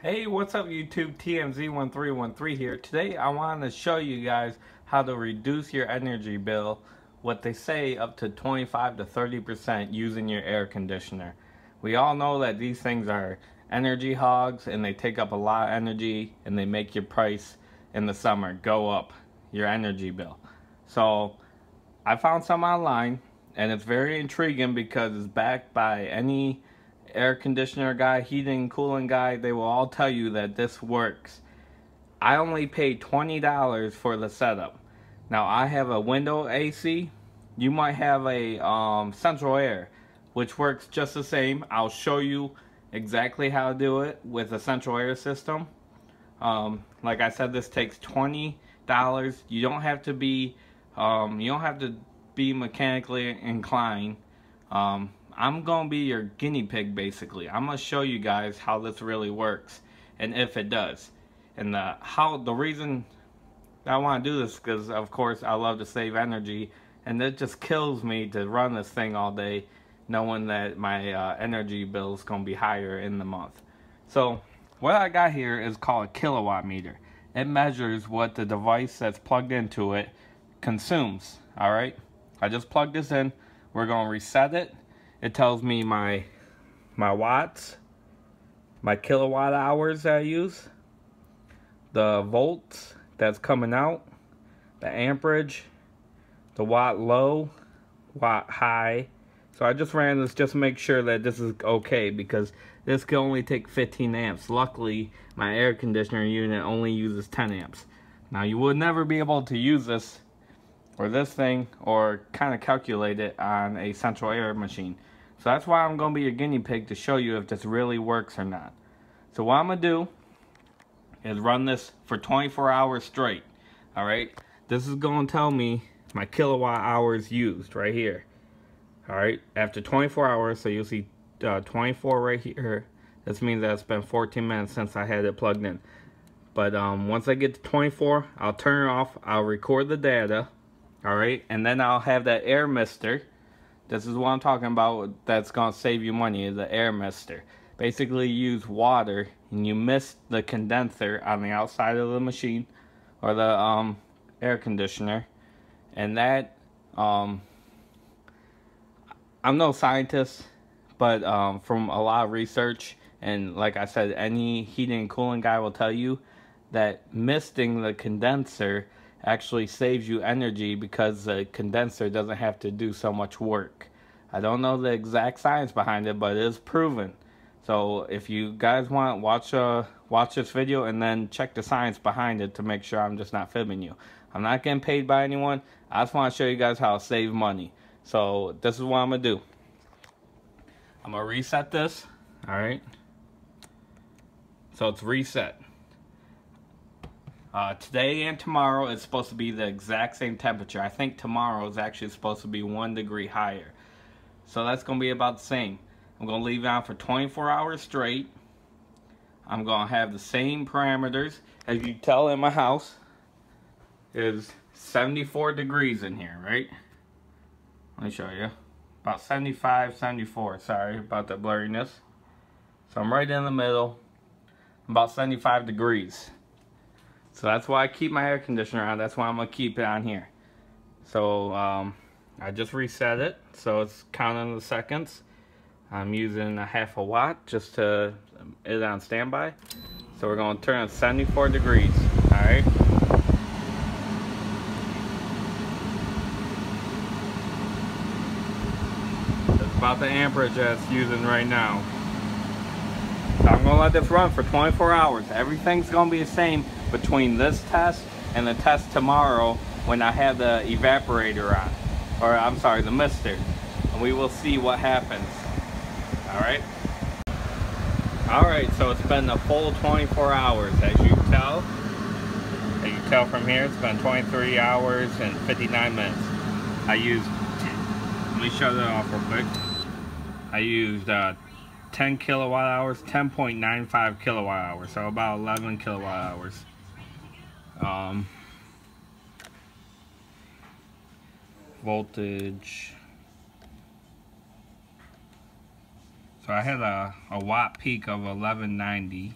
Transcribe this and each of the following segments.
Hey, what's up YouTube? TMZ1313 here. Today I want to show you guys how to reduce your energy bill, what they say up to 25 to 30% using your air conditioner. We all know that these things are energy hogs and they take up a lot of energy and they make your price in the summer go up, your energy bill. So I found some online and it's very intriguing because it's backed by any air conditioner guy, heating and cooling guy. They will all tell you that this works. I only paid $20 for the setup. Now I have a window AC. You might have a central air, which works just the same. I'll show you exactly how to do it with a central air system. Like I said, this takes $20. You don't have to be mechanically inclined. I'm gonna be your guinea pig basically. I'm gonna show you guys how this really works and if it does. And the reason I want to do this because of course I love to save energy, and it just kills me to run this thing all day knowing that my energy bill is gonna be higher in the month. So what I got here is called a kilowatt meter. It measures what the device that's plugged into it consumes. Alright, I just plugged this in. We're gonna reset it. It tells me my watts, my kilowatt hours that I use, the volts that's coming out, the amperage, the watt low, watt high. So I just ran this just to make sure that this is okay, because this can only take 15 amps. Luckily, my air conditioner unit only uses 10 amps. Now you would never be able to use this or this thing or kind of calculate it on a central air machine. So that's why I'm going to be your guinea pig to show you if this really works or not. So what I'm going to do is run this for 24 hours straight. Alright, this is going to tell me my kilowatt hours used right here. Alright, after 24 hours, so you'll see 24 right here. This means that it's been 14 minutes since I had it plugged in. But once I get to 24, I'll turn it off. I'll record the data. Alright, and then I'll have that air mister. This is what I'm talking about that's going to save you money, is the air mister. Basically, you use water and you mist the condenser on the outside of the machine or the air conditioner. And that, I'm no scientist, but from a lot of research, and like I said, any heating and cooling guy will tell you that misting the condenser actually saves you energy because the condenser doesn't have to do so much work. I don't know the exact science behind it, but it is proven. So if you guys want, watch this video and then check the science behind it to make sure I'm just not fibbing you. I'm not getting paid by anyone. I just want to show you guys how to save money. So this is what I'm going to do. I'm going to reset this. Alright. So it's reset. Today and tomorrow it's supposed to be the exact same temperature. I think tomorrow is actually supposed to be 1 degree higher. So that's going to be about the same. I'm going to leave it on for 24 hours straight. I'm going to have the same parameters. As you can tell in my house, is 74 degrees in here, right? Let me show you. About 75, 74. Sorry about the blurriness. So I'm right in the middle. About 75 degrees. So that's why I keep my air conditioner on. That's why I'm going to keep it on here. So I just reset it. So it's counting the seconds. I'm using a half a watt just to it on standby. So we're going to turn it 74 degrees. Alright. That's about the amperage that it's using right now. So I'm going to let this run for 24 hours. Everything's going to be the same between this test and the test tomorrow when I have the evaporator on. Or I'm sorry, the mister. And we will see what happens. Alright? Alright, so it's been a full 24 hours. As you can tell from here, it's been 23 hours and 59 minutes. I used, let me show that off real quick. I used 10 kilowatt hours, 10.95 kilowatt hours, so about 11 kilowatt hours. Voltage. So I had a watt peak of 1190.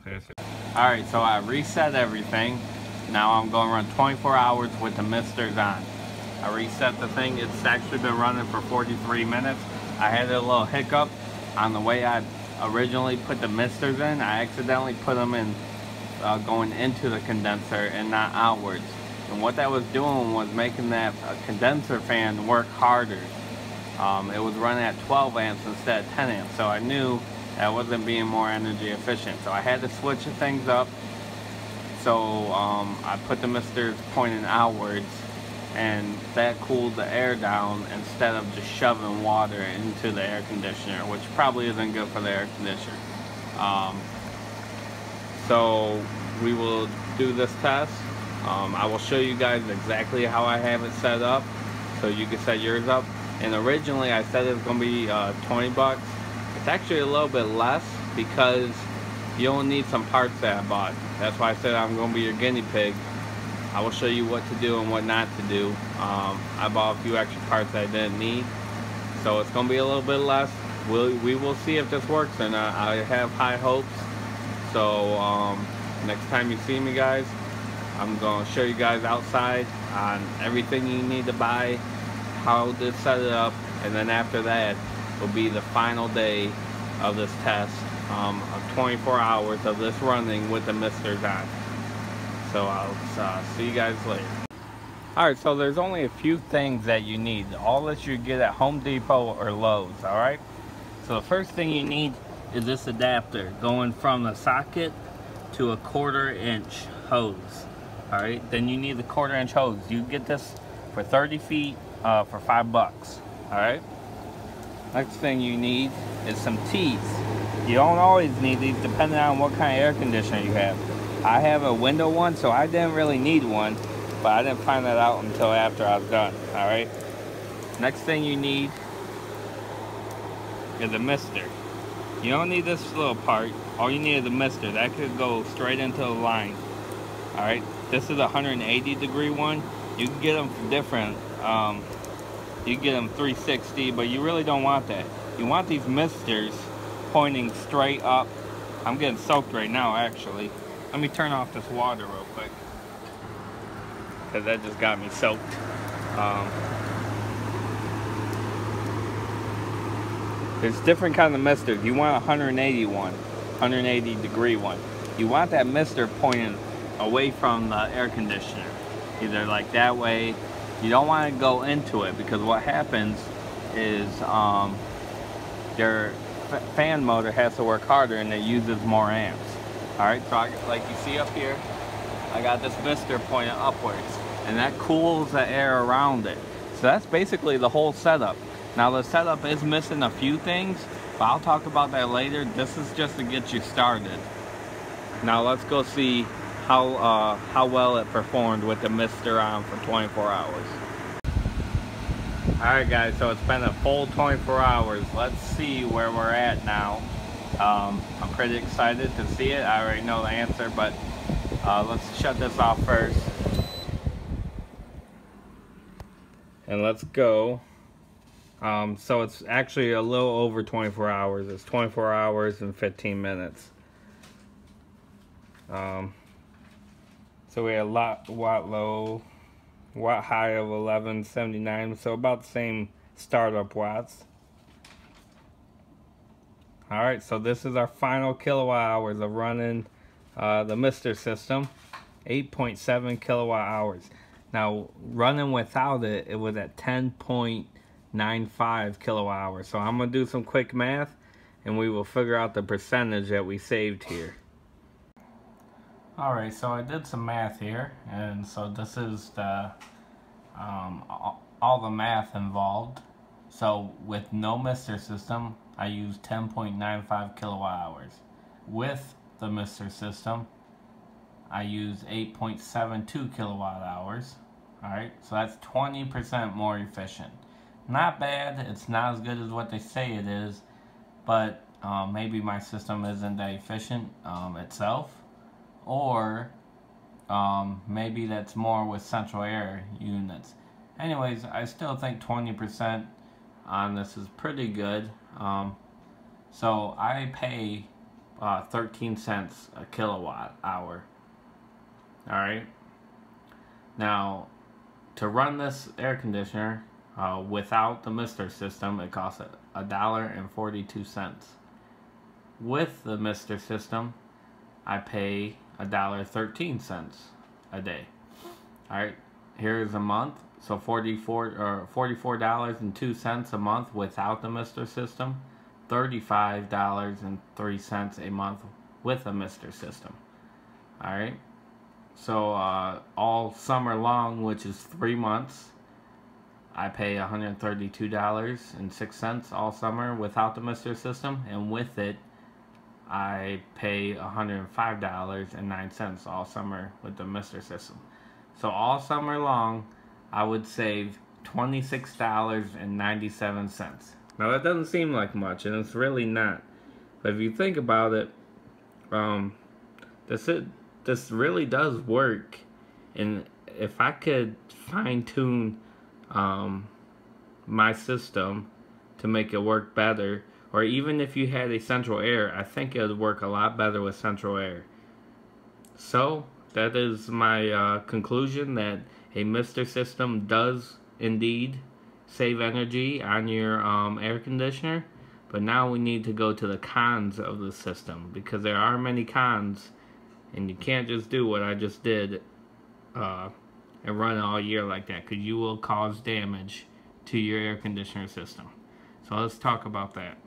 Alright, so I reset everything. Now I'm going to run 24 hours with the misters on. I reset the thing. It's actually been running for 43 minutes. I had a little hiccup on the way I originally put the misters in. I accidentally put them in going into the condenser and not outwards. And what that was doing was making that condenser fan work harder. It was running at 12 amps instead of 10 amps, so I knew that wasn't being more energy efficient. So I had to switch things up. So I put the misters pointing outwards, and that cooled the air down instead of just shoving water into the air conditioner, which probably isn't good for the air conditioner. So we will do this test. I will show you guys exactly how I have it set up so you can set yours up. And originally I said it was going to be 20 bucks. It's actually a little bit less because you don't need some parts that I bought. That's why I said I'm going to be your guinea pig. I will show you what to do and what not to do. I bought a few extra parts that I didn't need, so it's going to be a little bit less. We will see if this works or not. I have high hopes. So next time you see me, guys, I'm going to show you guys outside on everything you need to buy, how to set it up, and then after that will be the final day of this test of 24 hours of this running with the misters on. So I'll see you guys later. Alright, so there's only a few things that you need. All that you get at Home Depot or Lowe's, alright? So the first thing you need is this adapter going from the socket to a 1/4 inch hose. Alright, then you need the 1/4 inch hose. You get this for 30 feet for $5. Alright? Next thing you need is some teeth. You don't always need these depending on what kind of air conditioner you have. I have a window one, so I didn't really need one, but I didn't find that out until after I was done. Alright? Next thing you need is a mister. You don't need this little part. All you need is a mister. That could go straight into the line. Alright? This is a 180 degree one. You can get them different. You can get them 360, but you really don't want that. You want these misters pointing straight up. I'm getting soaked right now, actually. Let me turn off this water real quick, because that just got me soaked. There's different kind of misters. You want a 180 one, 180 degree one. You want that mister pointing away from the air conditioner, either like that way. You don't want to go into it, because what happens is your fan motor has to work harder and it uses more amps. Alright, so like you see up here, I got this mister pointing upwards, and that cools the air around it. So that's basically the whole setup. Now the setup is missing a few things, but I'll talk about that later. This is just to get you started. Now let's go see how well it performed with the mister on for 24 hours. Alright guys, so it's been a full 24 hours. Let's see where we're at now. I'm pretty excited to see it. I already know the answer, but let's shut this off first. And let's go. So it's actually a little over 24 hours. It's 24 hours and 15 minutes. So we had watt low, watt high of 1179, so about the same startup watts. Alright, so this is our final kilowatt hours of running the mister system, 8.7 kilowatt hours. Now running without it, it was at 10.95 kilowatt hours. So I'm going to do some quick math and we will figure out the percentage that we saved here. Alright, so I did some math here, and so this is the all the math involved. So with no mister system, I used 10.95 kilowatt hours. With the mister system, I used 8.72 kilowatt hours. Alright, so that's 20% more efficient. Not bad. It's not as good as what they say it is, but maybe my system isn't that efficient itself. Or maybe that's more with central air units. Anyways, I still think 20% on this is pretty good. So I pay 13 cents a kilowatt hour. Alright. Now, to run this air conditioner without the mister system, it costs $1.42. With the mister system, I pay $1.13 a day. Alright, here's a month. So $44.02 a month without the mister system. $35.03 a month with a mister system. Alright. So all summer long, which is 3 months, I pay $132.06 all summer without the mister system, and with it I pay $105.09 all summer with the mister system. So all summer long I would save $26.97. Now that doesn't seem like much, and it's really not. But if you think about it, this really does work. And if I could fine tune my system to make it work better, or even if you had a central air, I think it would work a lot better with central air. So that is my conclusion, that a mister system does indeed save energy on your air conditioner. But now we need to go to the cons of the system, because there are many cons, and you can't just do what I just did and run it all year like that, because you will cause damage to your air conditioner system. So let's talk about that.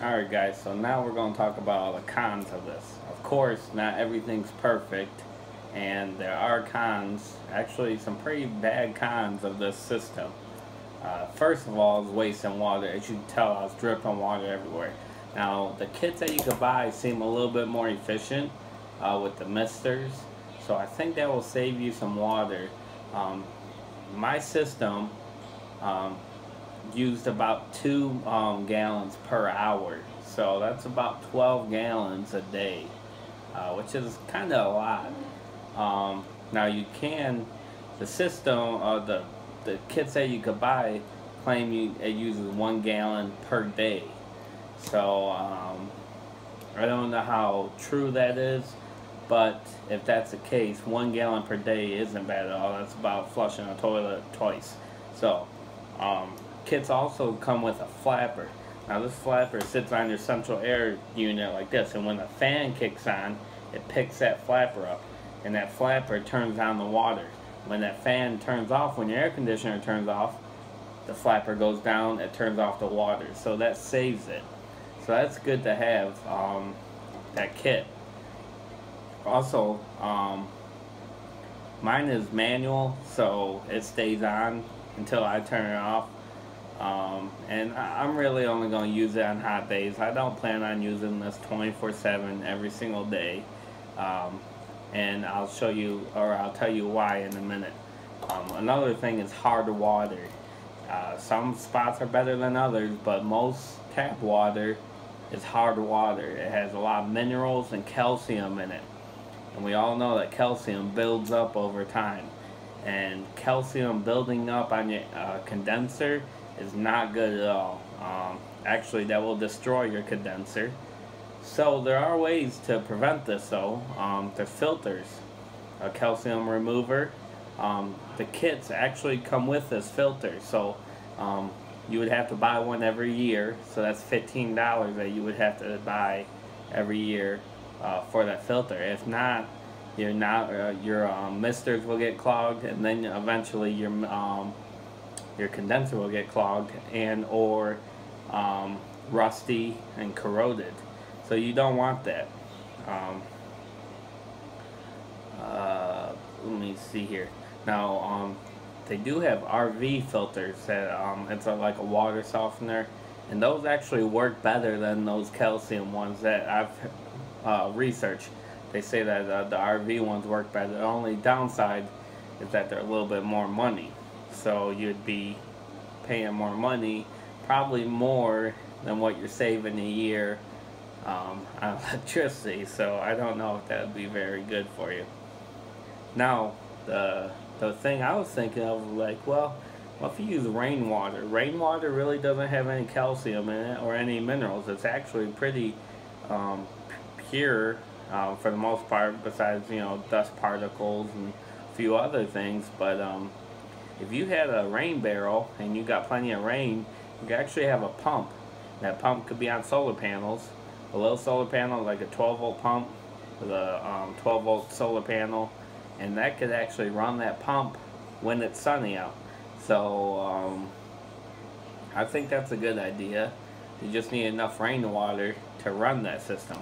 Alright guys, so now we're going to talk about all the cons of this. Of course, not everything's perfect, and there are cons, actually some pretty bad cons of this system. First of all is wasting water. As you can tell, I was dripping water everywhere. Now, the kits that you could buy seem a little bit more efficient with the misters, so I think that will save you some water. My system used about 2 gallons per hour, so that's about 12 gallons a day, which is kind of a lot. Now you can, the system, the kits that you could buy claim it uses 1 gallon per day. So I don't know how true that is, but if that's the case, 1 gallon per day isn't bad at all. That's about flushing a toilet twice. So kits also come with a flapper. Now this flapper sits on your central air unit like this, and when the fan kicks on, it picks that flapper up, and that flapper turns on the water. When that fan turns off, when your air conditioner turns off, the flapper goes down, it turns off the water, so that saves it. So that's good to have, that kit. Also, mine is manual, so it stays on until I turn it off. And I'm really only going to use it on hot days. I don't plan on using this 24/7 every single day. And I'll show you, or I'll tell you why in a minute. Another thing is hard water. Some spots are better than others, but most tap water is hard water. It has a lot of minerals and calcium in it. And we all know that calcium builds up over time. And calcium building up on your condenser is not good at all. Actually, that will destroy your condenser. So there are ways to prevent this though. There's filters, a calcium remover. The kits actually come with this filter, so you would have to buy one every year, so that's $15 that you would have to buy every year for that filter. If not, your misters will get clogged, and then eventually your condenser will get clogged and or rusty and corroded. So you don't want that. Let me see here. Now, they do have RV filters that it's like a water softener, and those actually work better than those calcium ones that I've researched. They say that the RV ones work better. The only downside is that they're a little bit more money. So you'd be paying more money, probably more than what you're saving a year on electricity. So I don't know if that would be very good for you. Now, the thing I was thinking of, like, well, Well, if you use rainwater really doesn't have any calcium in it or any minerals. It's actually pretty um, pure for the most part, besides, you know, dust particles and a few other things. But if you had a rain barrel and you got plenty of rain, you could actually have a pump. That pump could be on solar panels. A little solar panel, like a 12-volt pump with a 12-volt solar panel, and that could actually run that pump when it's sunny out. So I think that's a good idea. You just need enough rainwater to run that system.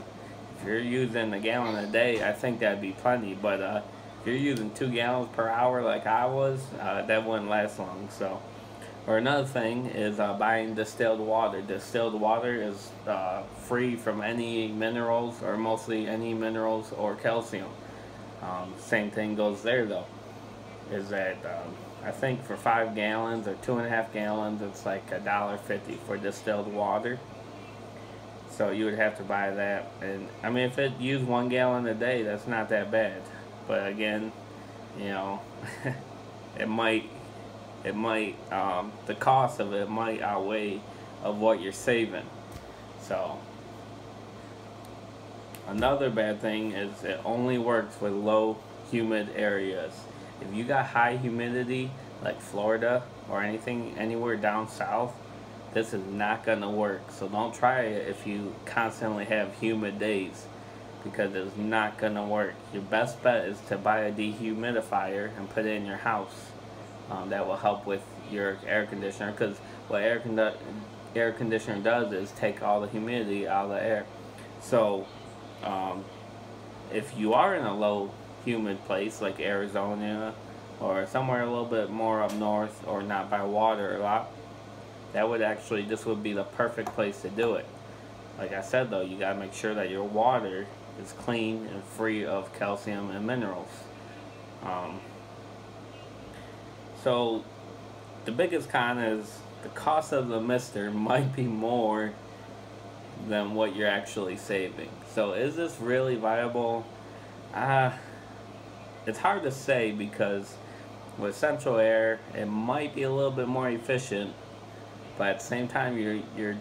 If you're using a gallon a day, I think that'd be plenty. But if you're using 2 gallons per hour like I was, that wouldn't last long. So, or another thing is buying distilled water. Distilled water is free from any minerals, or mostly any minerals or calcium. Same thing goes there though. Is that I think for 5 gallons or 2.5 gallons, it's like $1.50 for distilled water. So you would have to buy that, and I mean, if it used 1 gallon a day, that's not that bad. But again, you know, it might the cost of it might outweigh of what you're saving. So another bad thing is it only works with low humid areas. If you got high humidity like Florida or anything anywhere down south, this is not gonna work. So don't try it if you constantly have humid days, because it's not gonna work. Your best bet is to buy a dehumidifier and put it in your house. That will help with your air conditioner, because what air conditioner does is take all the humidity out of the air. So if you are in a low humid place like Arizona or somewhere a little bit more up north, or not by water a lot, this would be the perfect place to do it. Like I said though, you gotta make sure that your water is clean and free of calcium and minerals. So the biggest con is the cost of the mister might be more than what you're actually saving. So is this really viable? It's hard to say, because with central air it might be a little bit more efficient, but at the same time you're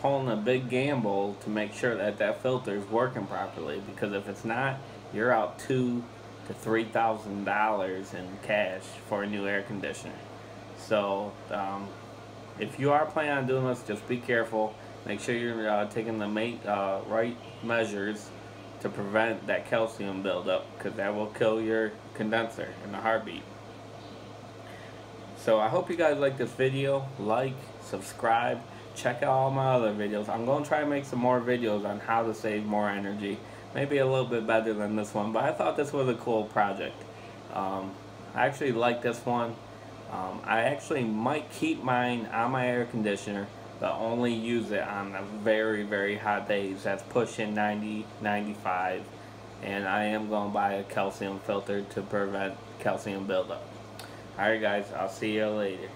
pulling a big gamble to make sure that that filter is working properly, because if it's not, you're out $2,000 to $3,000 in cash for a new air conditioner. So if you are planning on doing this, just be careful. Make sure you're taking the right measures to prevent that calcium buildup, because that will kill your condenser in a heartbeat. So I hope you guys like this video. Like, subscribe, check out all my other videos. I'm going to try to make some more videos on how to save more energy. Maybe a little bit better than this one, but I thought this was a cool project. I actually like this one. I actually might keep mine on my air conditioner, but only use it on the very, very hot days. That's pushing 90, 95. And I am going to buy a calcium filter to prevent calcium buildup. Alright guys, I'll see you later.